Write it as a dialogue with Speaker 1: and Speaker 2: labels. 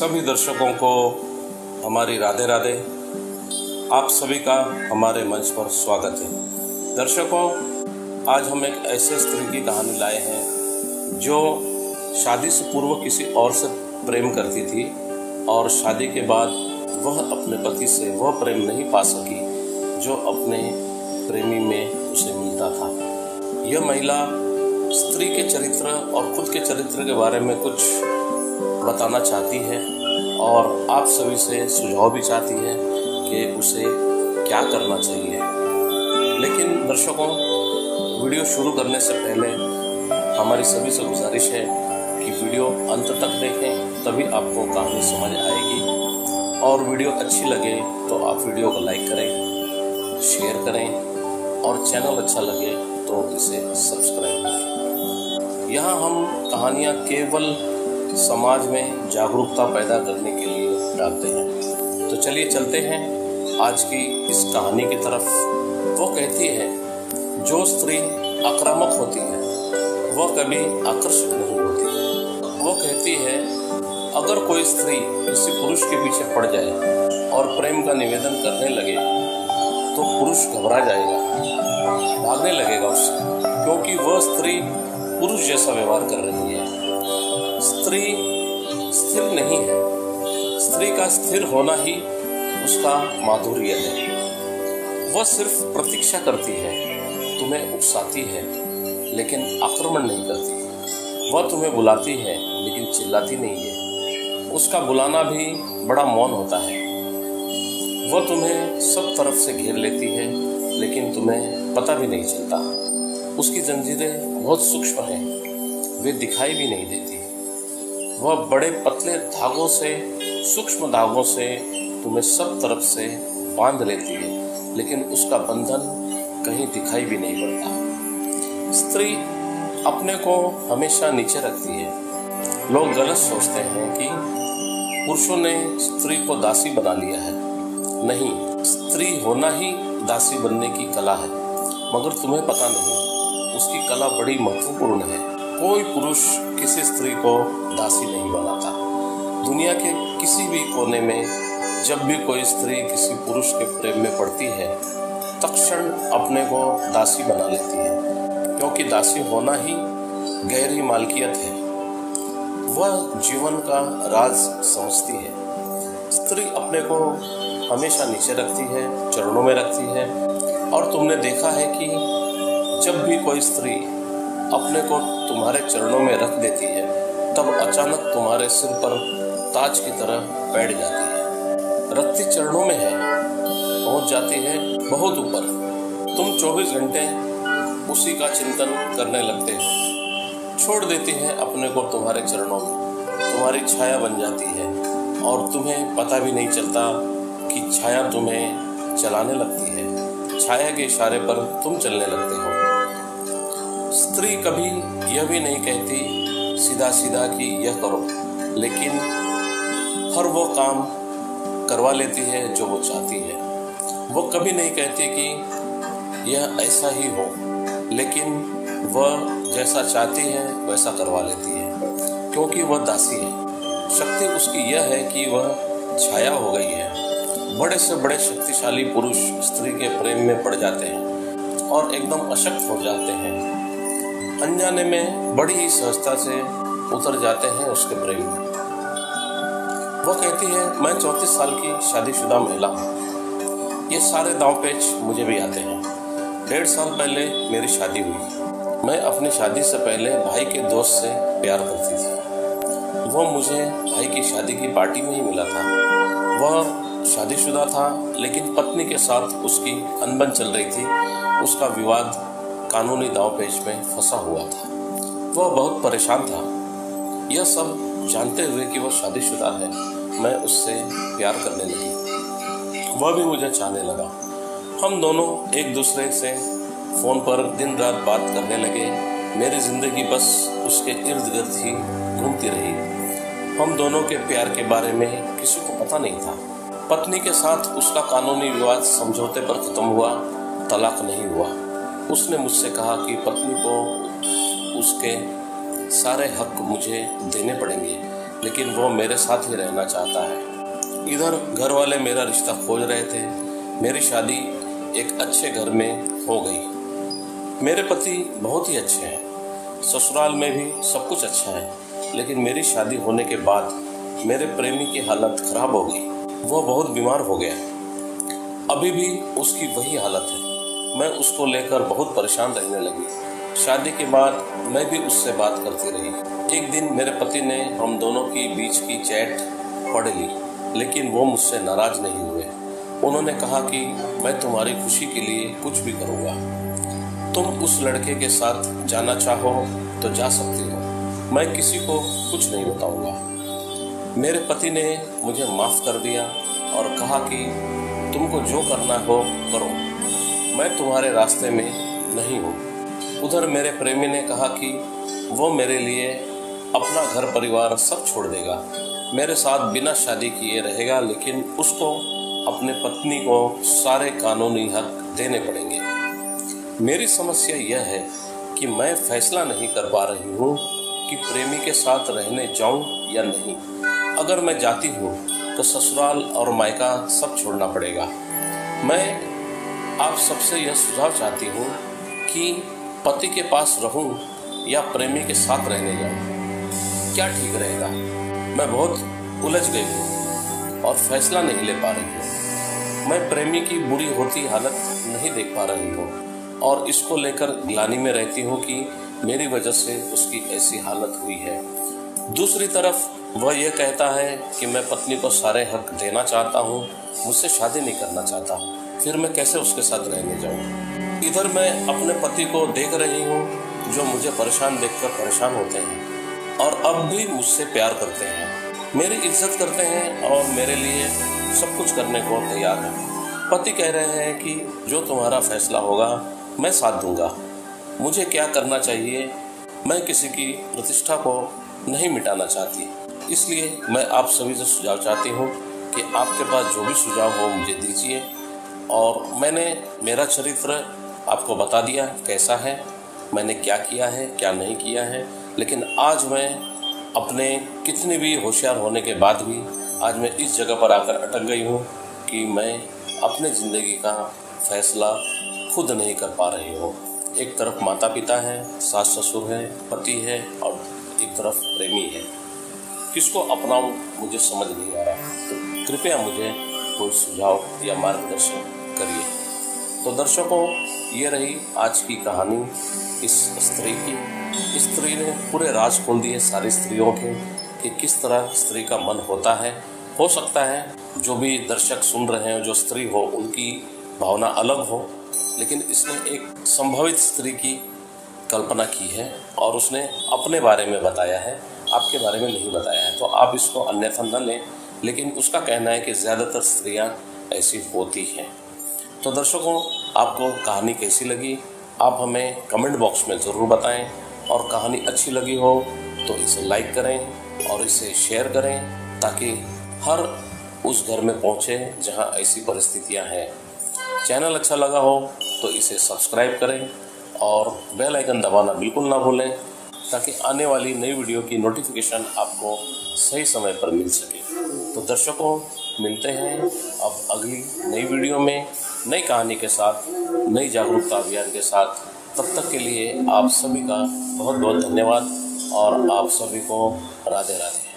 Speaker 1: सभी दर्शकों को हमारी राधे राधे। आप सभी का हमारे मंच पर स्वागत है। दर्शकों, आज हम एक ऐसे स्त्री की कहानी लाए हैं जो शादी से पूर्व किसी और से प्रेम करती थी और शादी के बाद वह अपने पति से वह प्रेम नहीं पा सकी जो अपने प्रेमी में उसे मिलता था। यह महिला स्त्री के चरित्र और खुद के चरित्र के बारे में कुछ बताना चाहती है और आप सभी से सुझाव भी चाहती है कि उसे क्या करना चाहिए। लेकिन दर्शकों, वीडियो शुरू करने से पहले हमारी सभी से गुजारिश है कि वीडियो अंत तक देखें, तभी आपको कहानी समझ आएगी। और वीडियो अच्छी लगे तो आप वीडियो को लाइक करें, शेयर करें और चैनल अच्छा लगे तो इसे सब्सक्राइब करें। यहाँ हम कहानियाँ केवल समाज में जागरूकता पैदा करने के लिए डालते हैं। तो चलिए चलते हैं आज की इस कहानी की तरफ। वो कहती है, जो स्त्री आक्रामक होती है वह कभी आकर्षक नहीं होती। वो कहती है, अगर कोई स्त्री किसी पुरुष के पीछे पड़ जाए और प्रेम का निवेदन करने लगे तो पुरुष घबरा जाएगा, भागने लगेगा उससे, क्योंकि वह स्त्री पुरुष जैसा व्यवहार कर रही है। स्त्री स्थिर नहीं है। स्त्री का स्थिर होना ही उसका माधुर्य है। वह सिर्फ प्रतीक्षा करती है, तुम्हें उकसाती है लेकिन आक्रमण नहीं करती। वह तुम्हें बुलाती है लेकिन चिल्लाती नहीं है। उसका बुलाना भी बड़ा मौन होता है। वह तुम्हें सब तरफ से घेर लेती है लेकिन तुम्हें पता भी नहीं चलता। उसकी जंजीरें बहुत सूक्ष्म हैं, वे दिखाई भी नहीं देती। वह बड़े पतले धागों से, सूक्ष्म धागों से तुम्हें सब तरफ से बांध लेती है, लेकिन उसका बंधन कहीं दिखाई भी नहीं पड़ता। स्त्री अपने को हमेशा नीचे रखती है। लोग गलत सोचते हैं कि पुरुषों ने स्त्री को दासी बना लिया है। नहीं, स्त्री होना ही दासी बनने की कला है, मगर तुम्हें पता नहीं, उसकी कला बड़ी महत्वपूर्ण है। कोई पुरुष किसी स्त्री को दासी नहीं बनाता। दुनिया के किसी भी कोने में जब भी कोई स्त्री किसी पुरुष के प्रेम में पड़ती है, तत्क्षण अपने को दासी बना लेती है, क्योंकि दासी होना ही गहरी मालकियत है। वह जीवन का राज समझती है। स्त्री अपने को हमेशा नीचे रखती है, चरणों में रखती है। और तुमने देखा है कि जब भी कोई स्त्री अपने को तुम्हारे चरणों में रख देती है, तब अचानक तुम्हारे सिर पर ताज की तरह बैठ जाती है। रखती चरणों में है, पहुंच जाती है बहुत ऊपर। तुम 24 घंटे उसी का चिंतन करने लगते हो। छोड़ देती है अपने को तुम्हारे चरणों में, तुम्हारी छाया बन जाती है और तुम्हें पता भी नहीं चलता कि छाया तुम्हें चलाने लगती है। छाया के इशारे पर तुम चलने लगते हो। स्त्री कभी यह भी नहीं कहती सीधा सीधा कि यह करो, लेकिन हर वो काम करवा लेती है जो वो चाहती है। वो कभी नहीं कहती कि यह ऐसा ही हो, लेकिन वह जैसा चाहती है वैसा करवा लेती है, क्योंकि वह दासी है। शक्ति उसकी यह है कि वह छाया हो गई है। बड़े से बड़े शक्तिशाली पुरुष स्त्री के प्रेम में पड़ जाते हैं और एकदम अशक्त हो जाते हैं। अनजाने में बड़ी ही सहजता से उतर जाते हैं उसके प्रेम में। वो कहती है, मैं 34 साल की शादीशुदा महिला हूँ। ये सारे दांव पेच मुझे भी आते हैं। 1.5 साल पहले मेरी शादी हुई। मैं अपनी शादी से पहले भाई के दोस्त से प्यार करती थी। वो मुझे भाई की शादी की पार्टी में ही मिला था। वह शादीशुदा था, लेकिन पत्नी के साथ उसकी अनबन चल रही थी। उसका विवाद कानूनी दांव पेच में फंसा हुआ था। वह बहुत परेशान था। यह सब जानते हुए कि वह शादीशुदा है, मैं उससे प्यार करने लगी। वह भी मुझे चाहने लगा। हम दोनों एक दूसरे से फ़ोन पर दिन रात बात करने लगे। मेरी ज़िंदगी बस उसके इर्द गिर्द ही घूमती रही। हम दोनों के प्यार के बारे में किसी को पता नहीं था। पत्नी के साथ उसका कानूनी विवाद समझौते पर ख़त्म हुआ, तलाक नहीं हुआ। उसने मुझसे कहा कि पत्नी को उसके सारे हक मुझे देने पड़ेंगे, लेकिन वो मेरे साथ ही रहना चाहता है। इधर घर वाले मेरा रिश्ता खोज रहे थे। मेरी शादी एक अच्छे घर में हो गई। मेरे पति बहुत ही अच्छे हैं, ससुराल में भी सब कुछ अच्छा है, लेकिन मेरी शादी होने के बाद मेरे प्रेमी की हालत खराब हो गई। वो बहुत बीमार हो गया। अभी भी उसकी वही हालत है। मैं उसको लेकर बहुत परेशान रहने लगी। शादी के बाद मैं भी उससे बात करती रही। एक दिन मेरे पति ने हम दोनों की बीच की चैट पढ़ ली, लेकिन वो मुझसे नाराज नहीं हुए। उन्होंने कहा कि मैं तुम्हारी खुशी के लिए कुछ भी करूँगा। तुम उस लड़के के साथ जाना चाहो तो जा सकती हो, मैं किसी को कुछ नहीं बताऊँगा। मेरे पति ने मुझे माफ़ कर दिया और कहा कि तुमको जो करना हो करो, मैं तुम्हारे रास्ते में नहीं हूँ। उधर मेरे प्रेमी ने कहा कि वो मेरे लिए अपना घर परिवार सब छोड़ देगा, मेरे साथ बिना शादी किए रहेगा, लेकिन उसको अपने पत्नी को सारे कानूनी हक देने पड़ेंगे। मेरी समस्या यह है कि मैं फैसला नहीं कर पा रही हूँ कि प्रेमी के साथ रहने जाऊँ या नहीं। अगर मैं जाती हूँ तो ससुराल और मायका सब छोड़ना पड़ेगा। मैं आप सबसे यह सुझाव चाहती हूँ कि पति के पास रहूँ या प्रेमी के साथ रहने जाऊँ, क्या ठीक रहेगा। मैं बहुत उलझ गई हूँ और फैसला नहीं ले पा रही हूँ। मैं प्रेमी की बुरी होती हालत नहीं देख पा रही हूँ और इसको लेकर ग्लानि में रहती हूँ कि मेरी वजह से उसकी ऐसी हालत हुई है। दूसरी तरफ वह यह कहता है कि मैं पत्नी को सारे हक देना चाहता हूँ, मुझसे शादी नहीं करना चाहता। फिर मैं कैसे उसके साथ रहने जाऊँ। इधर मैं अपने पति को देख रही हूँ जो मुझे परेशान देखकर परेशान होते हैं और अब भी मुझसे प्यार करते हैं, मेरी इज्जत करते हैं और मेरे लिए सब कुछ करने को तैयार है। पति कह रहे हैं कि जो तुम्हारा फैसला होगा मैं साथ दूंगा। मुझे क्या करना चाहिए, मैं किसी की प्रतिष्ठा को नहीं मिटाना चाहती, इसलिए मैं आप सभी से सुझाव चाहती हूँ कि आपके पास जो भी सुझाव हो मुझे दीजिए। और मैंने मेरा चरित्र आपको बता दिया कैसा है, मैंने क्या किया है क्या नहीं किया है, लेकिन आज मैं अपने कितने भी होशियार होने के बाद भी आज मैं इस जगह पर आकर अटक गई हूँ कि मैं अपने ज़िंदगी का फैसला खुद नहीं कर पा रही हूँ। एक तरफ माता पिता है, सास ससुर है, पति है और एक तरफ प्रेमी है। किसको अपनाऊँ मुझे समझ नहीं आ रहा। तो कृपया मुझे कोई सुझाव या मार्गदर्शन करिए। तो दर्शकों, ये रही आज की कहानी इस स्त्री की। इस स्त्री ने पूरे राज खोल दिए सारी स्त्रियों के कि किस तरह स्त्री का मन होता है। हो सकता है जो भी दर्शक सुन रहे हैं जो स्त्री हो उनकी भावना अलग हो, लेकिन इसने एक संभावित स्त्री की कल्पना की है और उसने अपने बारे में बताया है, आपके बारे में नहीं बताया है। तो आप इसको अन्यथा न लें, लेकिन उसका कहना है कि ज़्यादातर स्त्रियां ऐसी होती हैं। तो दर्शकों, आपको कहानी कैसी लगी आप हमें कमेंट बॉक्स में ज़रूर बताएं और कहानी अच्छी लगी हो तो इसे लाइक करें और इसे शेयर करें ताकि हर उस घर में पहुंचे जहां ऐसी परिस्थितियां हैं। चैनल अच्छा लगा हो तो इसे सब्सक्राइब करें और बेल आइकन दबाना बिल्कुल ना भूलें ताकि आने वाली नई वीडियो की नोटिफिकेशन आपको सही समय पर मिल सके। तो दर्शकों, मिलते हैं अब अगली नई वीडियो में नई कहानी के साथ, नई जागरूकता अभियान के साथ। तब तक के लिए आप सभी का बहुत बहुत धन्यवाद और आप सभी को राधे राधे।